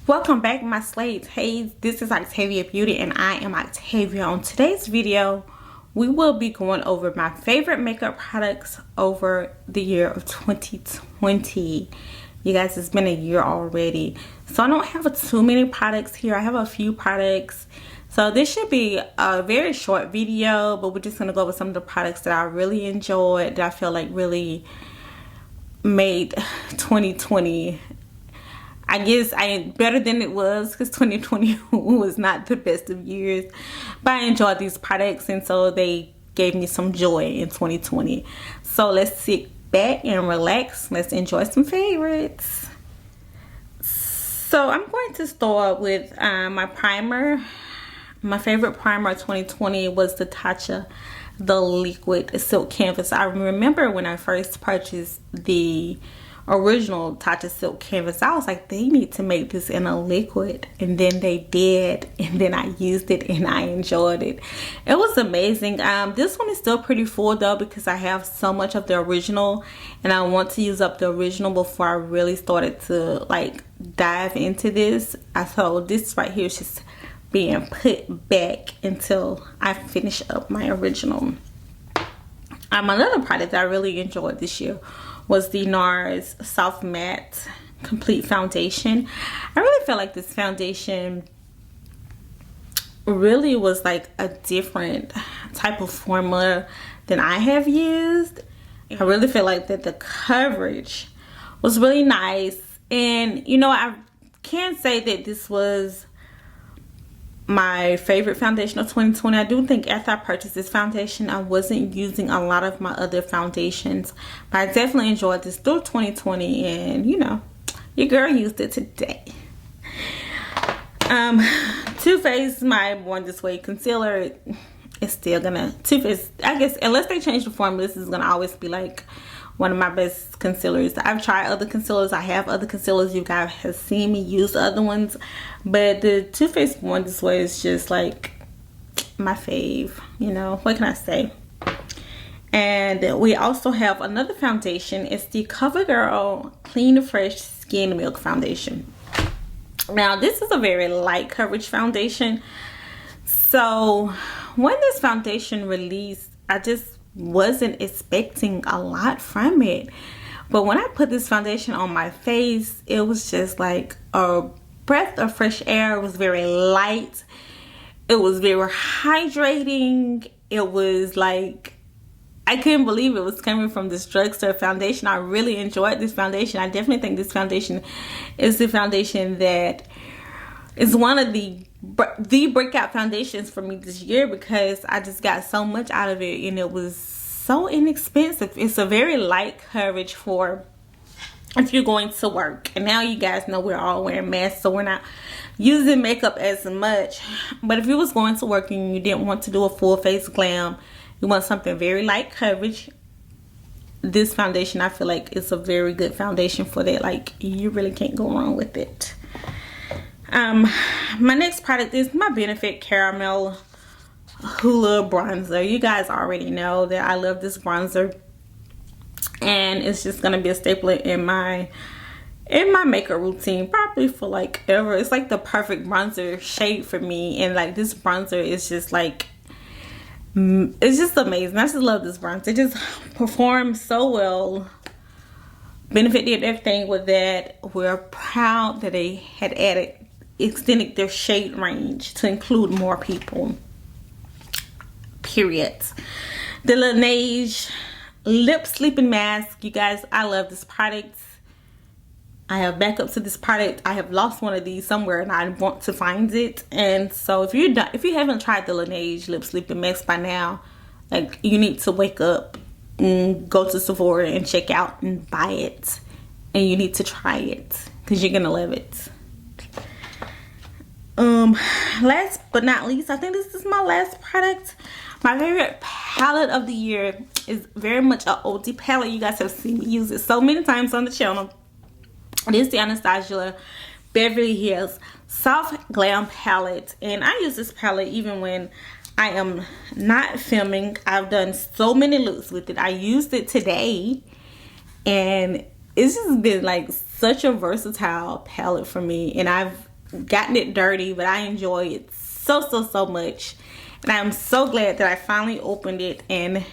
Welcome back, my slaves. Hey, this is Octavia Beauty and I am Octavia. On today's video, we will be going over my favorite makeup products over the year of 2020. You guys, it's been a year already. So I don't have too many products here. I have a few products. So this should be a very short video, but we're just going to go over some of the products that I really enjoyed, that I feel like really made 2020, I guess, better than it was, because 2020 was not the best of years. But I enjoyed these products, and so they gave me some joy in 2020. So let's sit back and relax. Let's enjoy some favorites. So I'm going to start with my primer. My favorite primer of 2020 was the Tatcha the Liquid Silk Canvas. I remember when I first purchased the original Tatcha Silk Canvas, I was like, they need to make this in a liquid, and then they did, and then I used it and I enjoyed it. It was amazing. This one is still pretty full though, because I have so much of the original and I want to use up the original before I really started to like dive into this. So this right here is just being put back until I finish up my original. Another product that I really enjoyed this year was the NARS Soft Matte Complete Foundation. I really felt like this foundation really was like a different type of formula than I have used. I really feel like that the coverage was really nice, and you know, I can't say that this was my favorite foundation of 2020. I do think after I purchased this foundation, I wasn't using a lot of my other foundations, but I definitely enjoyed this through 2020, and you know, your girl used it today. Too Faced, my Born This Way concealer is still gonna, Too Faced, I guess, unless they change the formula, this is gonna always be like one of my best concealers. I've tried other concealers. I have other concealers. You guys have seen me use other ones, but the Too Faced Born This Way is just like my fave. You know, what can I say? And we also have another foundation. It's the CoverGirl Clean Fresh Skin Milk Foundation. Now, this is a very light coverage foundation. So when this foundation released, I just wasn't expecting a lot from it, but when I put this foundation on my face, it was just like a breath of fresh air. It was very light, it was very hydrating. It was like, I couldn't believe it was coming from this drugstore foundation. I really enjoyed this foundation. I definitely think this foundation is the foundation that is one of the breakout foundations for me this year, because I just got so much out of it, and it was so inexpensive. It's a very light coverage for if you're going to work, and now you guys know we're all wearing masks, so we're not using makeup as much. But if you was going to work and you didn't want to do a full face glam, you want something very light coverage, this foundation, I feel like it's a very good foundation for that. Like, you really can't go wrong with it. My next product is my Benefit Caramel Hula Bronzer. You guys already know that I love this bronzer, and it's just gonna be a staple in my makeup routine probably for like ever. It's like the perfect bronzer shade for me, and like this bronzer is just like, it's just amazing. I just love this bronzer. It just performs so well. Benefit did everything with that. We're proud that they had extended their shade range to include more people, period. The Laneige Lip Sleeping Mask. You guys, I love this product. I have backups to this product. I have lost one of these somewhere and I want to find it. And so if you haven't tried the Laneige Lip Sleeping Mask by now, like, you need to wake up and go to Sephora and check out and buy it, and you need to try it because you're gonna love it. Last but not least, I think this is my last product. My favorite palette of the year is very much an oldie palette. You guys have seen me use it so many times on the channel. It is the Anastasia Beverly Hills Soft Glam Palette, and I use this palette even when I am not filming. I've done so many looks with it. I used it today, and it's just been like such a versatile palette for me, and I've gotten it dirty, but I enjoy it so much. And I'm so glad that I finally opened it. And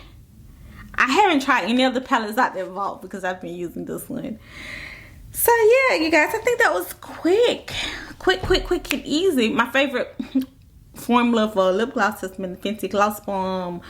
I haven't tried any of the palettes out there vault because I've been using this one. So yeah, you guys, I think that was quick and easy. My favorite formula for lip gloss has been the Fenty Gloss Bomb.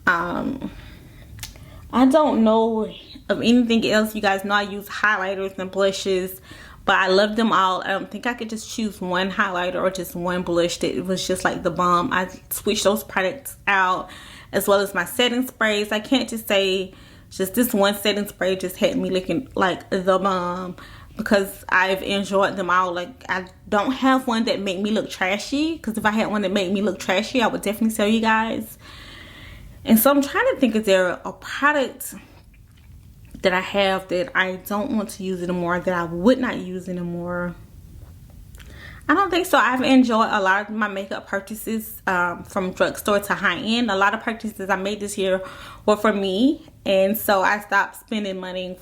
I don't know of anything else. You guys know I use highlighters and blushes, but I love them all. I don't think I could just choose one highlighter or just one blush that it was just like the bomb. I switched those products out, as well as my setting sprays. I can't just say just this one setting spray just had me looking like the bomb, because I've enjoyed them all. Like, I don't have one that made me look trashy, because if I had one that made me look trashy, I would definitely tell you guys. And so I'm trying to think, is there a product that I have that I don't want to use anymore, that I would not use anymore? I don't think so. I've enjoyed a lot of my makeup purchases, from drugstore to high-end. A lot of purchases I made this year were for me, and so I stopped spending money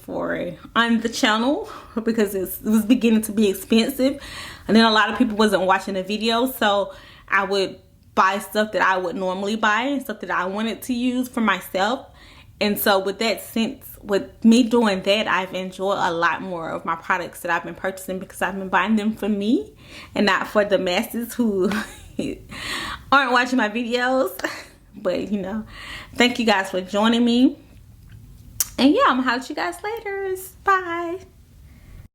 on the channel because it was beginning to be expensive, and then a lot of people wasn't watching the video, so I would buy stuff that I would normally buy and stuff that I wanted to use for myself. And so with me doing that, I've enjoyed a lot more of my products that I've been purchasing, because I've been buying them for me and not for the masses who aren't watching my videos. But you know, thank you guys for joining me. And yeah, I'm gonna holler at you guys later. Bye.